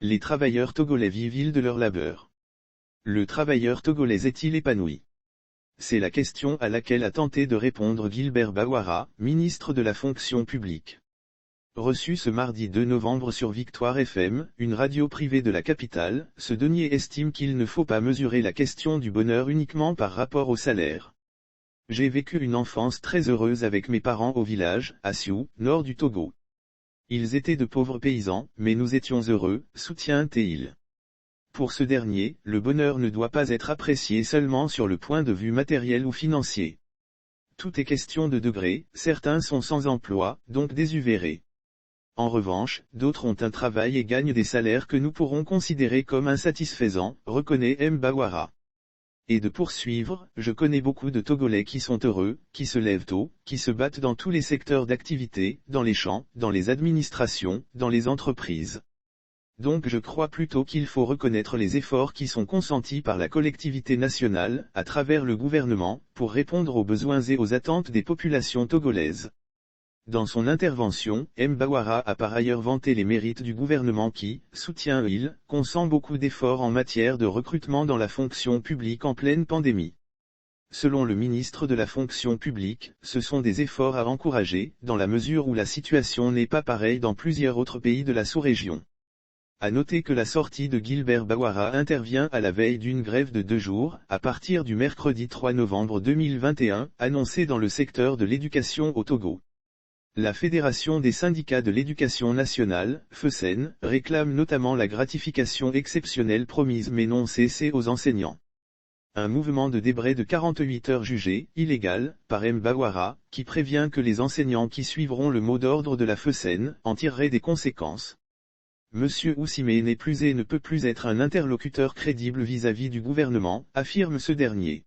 Les travailleurs togolais vivent-ils de leur labeur? Le travailleur togolais est-il épanoui? C'est la question à laquelle a tenté de répondre Gilbert Bawara, ministre de la fonction publique. Reçu ce mardi 2 novembre sur Victoire FM, une radio privée de la capitale, ce denier estime qu'il ne faut pas mesurer la question du bonheur uniquement par rapport au salaire. J'ai vécu une enfance très heureuse avec mes parents au village, à Sioux, nord du Togo. Ils étaient de pauvres paysans, mais nous étions heureux, soutient-il. Pour ce dernier, le bonheur ne doit pas être apprécié seulement sur le point de vue matériel ou financier. Tout est question de degré, certains sont sans emploi, donc désuvérés. En revanche, d'autres ont un travail et gagnent des salaires que nous pourrons considérer comme insatisfaisants, reconnaît M. Bawara. Et de poursuivre, je connais beaucoup de Togolais qui sont heureux, qui se lèvent tôt, qui se battent dans tous les secteurs d'activité, dans les champs, dans les administrations, dans les entreprises. Donc je crois plutôt qu'il faut reconnaître les efforts qui sont consentis par la collectivité nationale, à travers le gouvernement, pour répondre aux besoins et aux attentes des populations togolaises. Dans son intervention, M. Bawara a par ailleurs vanté les mérites du gouvernement qui, soutient-il, consent beaucoup d'efforts en matière de recrutement dans la fonction publique en pleine pandémie. Selon le ministre de la fonction publique, ce sont des efforts à encourager, dans la mesure où la situation n'est pas pareille dans plusieurs autres pays de la sous-région. À noter que la sortie de Gilbert Bawara intervient à la veille d'une grève de 2 jours, à partir du mercredi 3 novembre 2021, annoncée dans le secteur de l'éducation au Togo. La Fédération des syndicats de l'éducation nationale, FESEN, réclame notamment la gratification exceptionnelle promise mais non cessée aux enseignants. Un mouvement de débrayage de 48 heures jugé illégal par M. Bawara, qui prévient que les enseignants qui suivront le mot d'ordre de la FESEN en tireraient des conséquences. Monsieur Oussimé n'est plus et ne peut plus être un interlocuteur crédible vis-à-vis du gouvernement, affirme ce dernier.